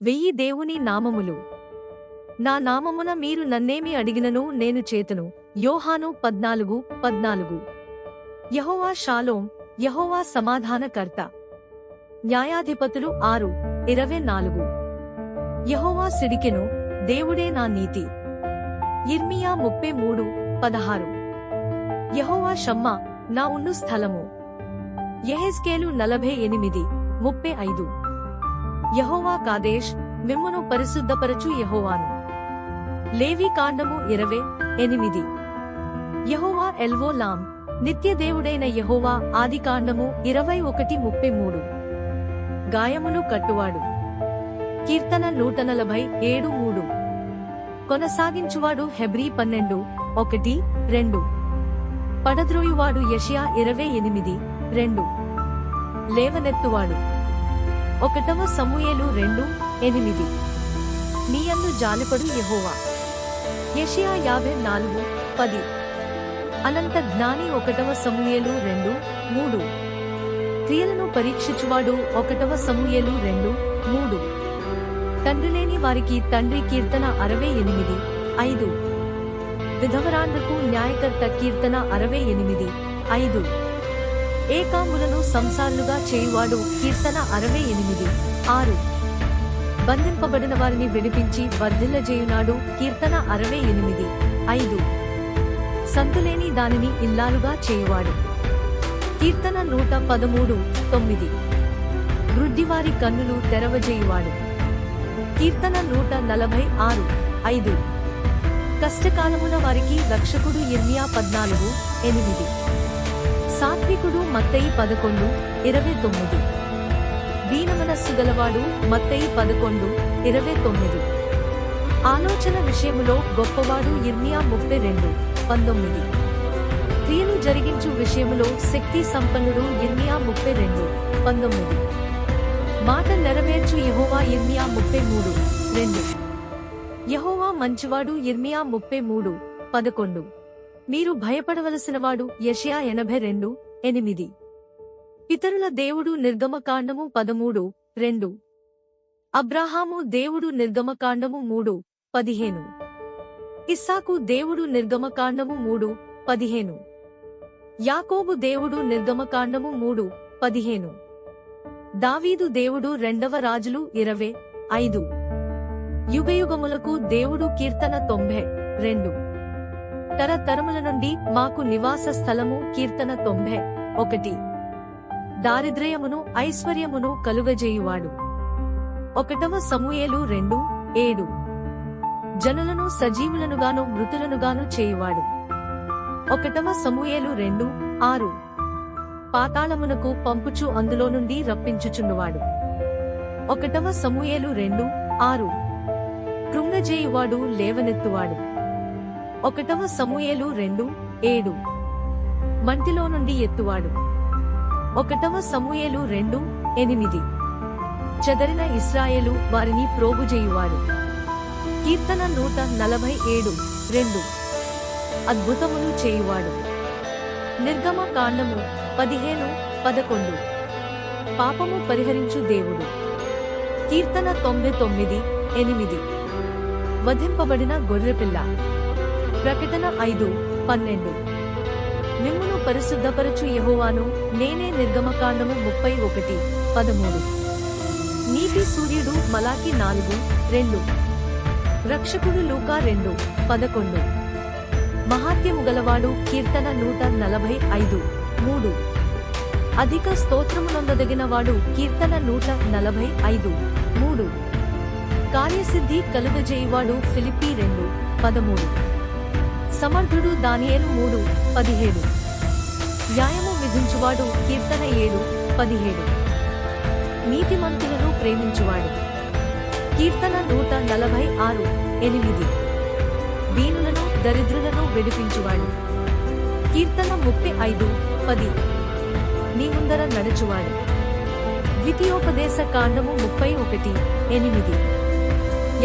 వెయ్యి దేవుని నామములు. నా నామమున మీరు నన్నేమి అడిగినను నేను చేతును. యోహాను 14:14. యెహోవా షాలోం, యెహోవా సమాధానకర్త. న్యాయాధిపతులు 6:24. యెహోవా సిడికెను, దేవుడే నా నీతి. యిర్మీయా 33:16. యెహోవా షమ్మా, నా ఉన్ను స్థలము. యెహెజ్కేలు 48:35. యెహోవా కాదేష్, మిమ్మును పరిశుద్ధపరచు యెహోవాను. లేవి కాండము 20:8. యెహోవా ఎల్వోలాం, నిత్యదేవుడైన యెహోవా. ఆదికాండము 21:33. గాయములు కట్టువాడు. కీర్తన 147:3. కొనసాగించువాడు హెబ్రీ 12:1-2. పడద్రోయువాడు యెషయా 28:2. లేవనెత్తువాడు 1 సమూయేలు 2:8. నీయందు జాలిపడు యెహోవా. యెషయా 54:10. అనంత జ్ఞాని 1 సమూయేలు 2:3. క్రియలను పరీక్షించువాడు 1 సమూయేలు 2:3. తండ్రిలేని వారికి తండ్రి కీర్తన 68:5. విధవరాండ్రకు న్యాయకర్త కీర్తన 68:5. ఏకాంగులను సంసారులుగా చేయువాడు కీర్తన 68:6. బంధింపబడిన వారిని విడిపించి వర్ధిల్లజేయునాడు కీర్తన 68:5. సంతులేని దానిని ఇల్లాలుగా చేయువాడు కీర్తన 113:9. వృద్ధివారి కన్నులు తెరవజేయువాడు కీర్తన 146:5. కష్టకాలమున వారికి రక్షకుడు యిర్మీయా 14:8. సాత్వికుడు మత్తయి 11:29. దీనమనస్సు గలవాడు మత్తయి 11:29. ఆలోచన విషయములో గొప్పవాడు యిర్మీయా 32:19. క్రియలు జరిగించు విషయములో శక్తి సంపన్నుడు యిర్మీయా 32:19. మాట నెరవేర్చు యెహోవా యిర్మీయా 33:2. యెహోవా మంచివాడు యిర్మీయా 33:11. మీరు భయపడవలసినవాడు యెషయా 82:8. పితరుల దేవుడు నిర్గమకాండము 13:2. అబ్రాహాము దేవుడు నిర్గమకాండము 3:15. ఇస్సాకు దేవుడు నిర్గమకాండము 3:15. యాకోబు దేవుడు నిర్గమకాండము 3:15. దావీదు దేవుడు 2వ రాజులు 20:5. యుగయుగములకు దేవుడు కీర్తన 92. తరతరముల నుండి మాకు నివాస స్థలము కీర్తన 91. దారిద్ర్యమును ఐశ్వర్యమును కలుగజేయువాడు 1 సమూయేలు 2:7. జనులను సజీవులనుగాను మృతులనుగాను చేయువాడు 1 సమూయేలు 2:6. పాతాళమునకు పంపుచు అందులో నుండి రప్పించుచున్నవాడు 1 సమూయేలు 2:6. కృంగజేయువాడు లేవనెత్తువాడు 1 సమూయేలు 2:7. మంటిలో నుండి ఎత్తువాడు 1 సమూయేలు 2:8. చెదరిన ఇశ్రాయేలు వారిని ప్రోగుజేయువాడు కీర్తన 147:2. అద్భుతములు చేయువాడు నిర్గమ కాండము 15:11. పాపము పరిహరించు దేవుడు కీర్తన 99:8. వధింపబడిన గొర్రెపిల్ల ప్రకటన 5:12. మిమ్మును పరిశుద్ధపరచు యెహోవాను నేనే నిర్గమకాండము 31:13. నీతి సూర్యుడు మలాకి 4:2. రక్షకుడు లూకా 2:11. మహాత్యము గలవాడు కీర్తన 145:3. అధిక స్తోత్రమునందదగినవాడు కీర్తన 145:3. కార్యసిద్ధి కలుగజేయువాడు ఫిలిప్పీ 2:13. సమర్థుడు దానియేలు 3:17. న్యాయము విధించువాడు కీర్తన 7:17. నీతిమంతులను ప్రేమించువాడు కీర్తన 146:8. దీనులను దరిద్రులను విడిపించువాడు కీర్తన 35:10. నీ ముందర నడుచువాడు ద్వితీయోపదేశ కాండము 31:8.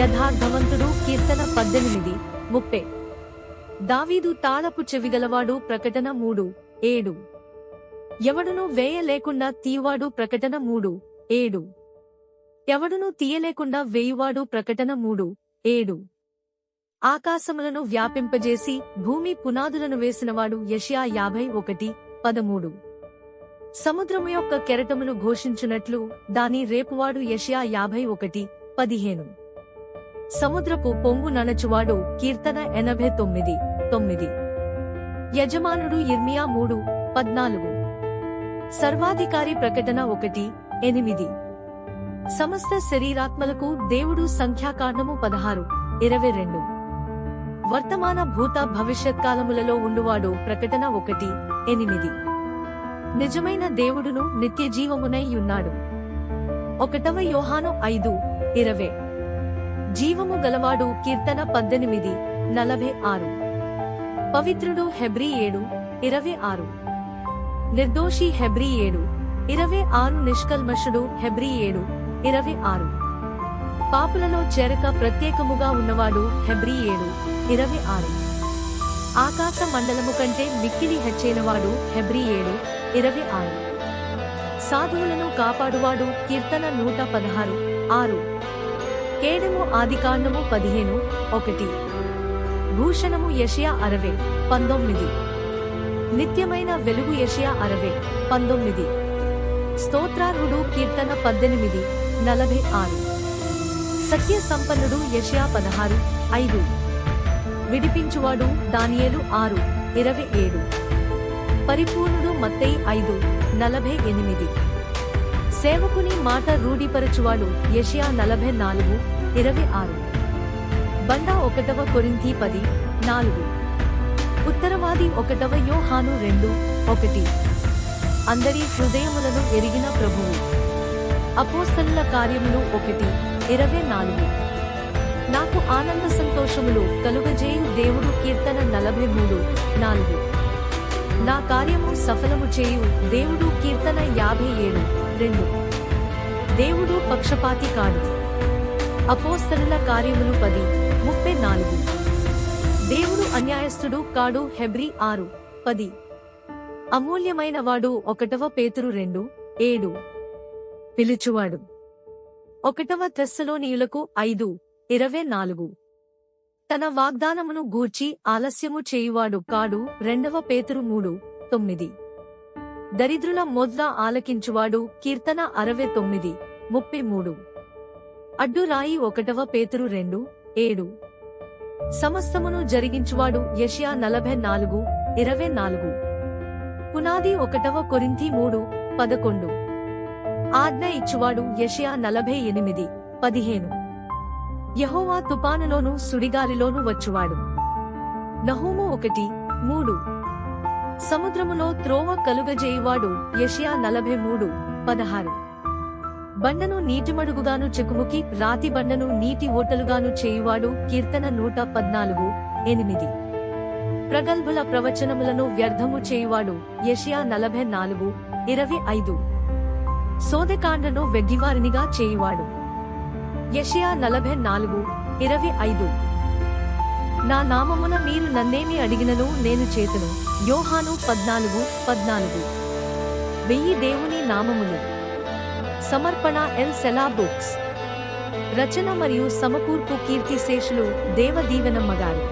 యథార్థవంతుడు కీర్తన 18:30. దావీదు తాళపు చెవిగలవాడు ప్రకటన 3:7. ఎవడును వేయ లేకుండా తీవాడు ప్రకటన 3:7. ఎవడునూ తీయలేకుండా వేయువాడు. ప్రకటన 3:7. ఆకాశములను వ్యాపింపజేసి భూమి పునాదులను వేసినవాడు. యెషయా 51:13. సముద్రము యొక్క కెరటములు ఘోషించునట్లు దాని రేపువాడు. యెషయా 51:15. సముద్రపు పొంగు ననచువాడు. కీర్తన 89:9. యజమానుడు. ఇర్మియా 3:14. సర్వాధికారి. ప్రకటన 1:8. సమస్త శరీరాత్మలకు దేవుడు. సంఖ్యాకాండము 16:22. వర్తమాన భూత భవిష్యత్కాలములలో ఉండువాడు. ప్రకటన 1:8. నిజమైన దేవుడును నిత్య జీవమునై ఉన్నాడు. 1 యోహాను 5:20. జీవము గలవాడు. కీర్తన 18:46. పవిత్రుడు. హెబ్రీ 7:26. నిర్దోషి. హెబ్రీ 7:26. నిష్కల్మషుడు. హెబ్రీ 7:26. పాపులలో చేరక ప్రత్యేకముగా ఉన్నవాడు. హెబ్రీ 7:26. ఆకాశ మండలము కంటే మిక్కిలి హెచ్చైనవాడు. హెబ్రీ 7:26. సాధువులను కాపాడువాడు. కీర్తన 116:6. కేడము. ఆదికాండము 15:1. భూషణము. యెషయా 60:19. నిత్యమైన వెలుగు. యెషయా 60:19. స్తోత్రార్హుడు. కీర్తన 18:46. సత్య సంపన్నుడు. యెషయా 16:5. విడిపించువాడు. దానియేలు 6:27. పరిపూర్ణుడు. మత్తయి 5:48. సేవకుని మాట రూఢిపరచువాడు. యెషయా 44:26. బండ. 1 కొరింథీ 10:4. ఉత్తరవాది. 1 యోహాను 2:1. అందరి హృదయములను ఎరిగిన ప్రభువు. అపోస్తలుల కార్యములు 1:24. నాకు ఆనంద సంతోషములు కలుగజేయు దేవుడు. కీర్తన 43:4. నా కార్యము సఫలము చేయు దేవుడు. కీర్తన 57:2. దేవుడు పక్షపాతి కాడు. అపోస్తలుల కార్యములు 10:34. దేవుడు అన్యాయస్థుడు కాడు. హెబ్రీ 6:10. అమూల్యమైన వాడు. 1 పేతురు 2:7. పిలుచువాడు. 1 తెస్సలోనీయులకు 5:24. తన వాగ్దానమును గూర్చి ఆలస్యము చేయువాడు కాడు. 2 పేతురు 3:9. దరిద్రుల మొద్ల ఆలకించువాడు. కీర్తన 69:33. అడ్డు రాయి. 1 పేతురు 2:7. సమస్తమును జరిగించువాడు. యెషయా 44:24. పునాది. 1 కొరింథీ 3:11. ఆజ్ఞ ఇచ్చువాడు. యెషయా 48:15. యెహోవా తుపానులోను సుడిగాలిలోను వచ్చువాడు. నహూము 1:3. సముద్రములో త్రోవ కలుగజేయువాడు. యెషయా 43:16. బండను నీటిమడుగుగాను చెకుముకి రాతి బండను నీటి ఓటలుగాను చేయువాడు. కీర్తన 114:8. ప్రగల్భుల ప్రవచనములను వ్యర్థము చేయువాడు. యెషయా 44:25. సోదెకాండను వెగ్గివారినిగా చేయువాడు. యెషయా 44:25. నా నామమున మీరు నన్నేమి అడిగినను నేను చేతును. యోహాను 14:14. 1000 దేవుని నామములు. సమర్పణ. ఎల్ సెలా బుక్స్. రచన మరియు సమకూర్పు. కీర్తిశేషులు దేవదీవెనమ్మ గారు.